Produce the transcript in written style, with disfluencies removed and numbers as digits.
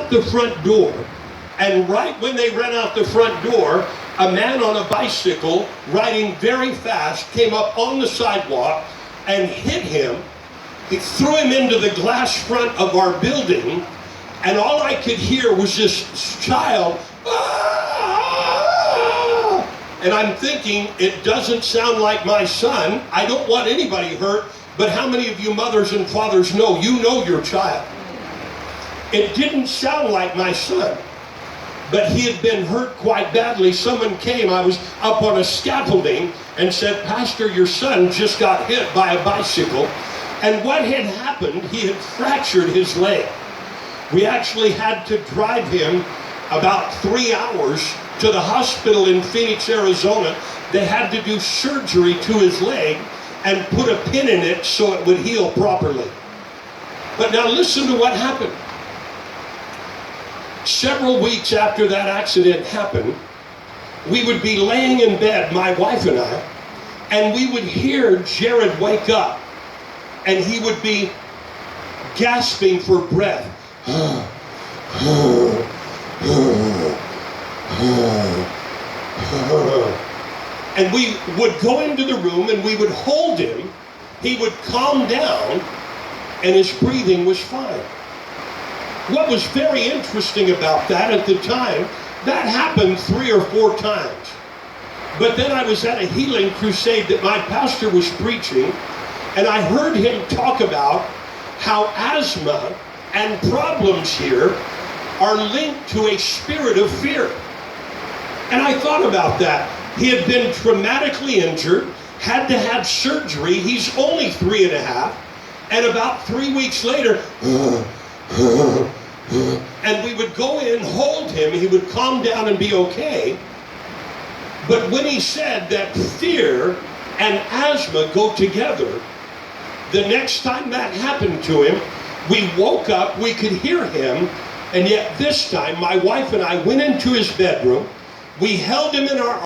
out the front door, and right when they ran out the front door, a man on a bicycle riding very fast came up on the sidewalk and hit him. He threw him into the glass front of our building, and all I could hear was this child, "Ah!" And I'm thinking, it doesn't sound like my son. I don't want anybody hurt, but how many of you mothers and fathers know your child? It didn't sound like my son, but he had been hurt quite badly. Someone came, I was up on a scaffolding, and said, "Pastor, your son just got hit by a bicycle." And what had happened, he had fractured his leg. We actually had to drive him about 3 hours to the hospital in Phoenix, Arizona. They had to do surgery to his leg and put a pin in it so it would heal properly. But now listen to what happened. Several weeks after that accident happened, we would be laying in bed, my wife and I, and we would hear Jared wake up, and he would be gasping for breath. And we would go into the room and we would hold him. He would calm down and his breathing was fine. What was very interesting about that at the time, that happened 3 or 4 times. But then I was at a healing crusade that my pastor was preaching, and I heard him talk about how asthma and problems here are linked to a spirit of fear. And I thought about that. He had been traumatically injured, had to have surgery. He's only 3.5, and about 3 weeks later, and we would go in, hold him, he would calm down and be okay. But when he said that fear and asthma go together, the next time that happened to him, we woke up, we could hear him, and yet this time my wife and I went into his bedroom, we held him in our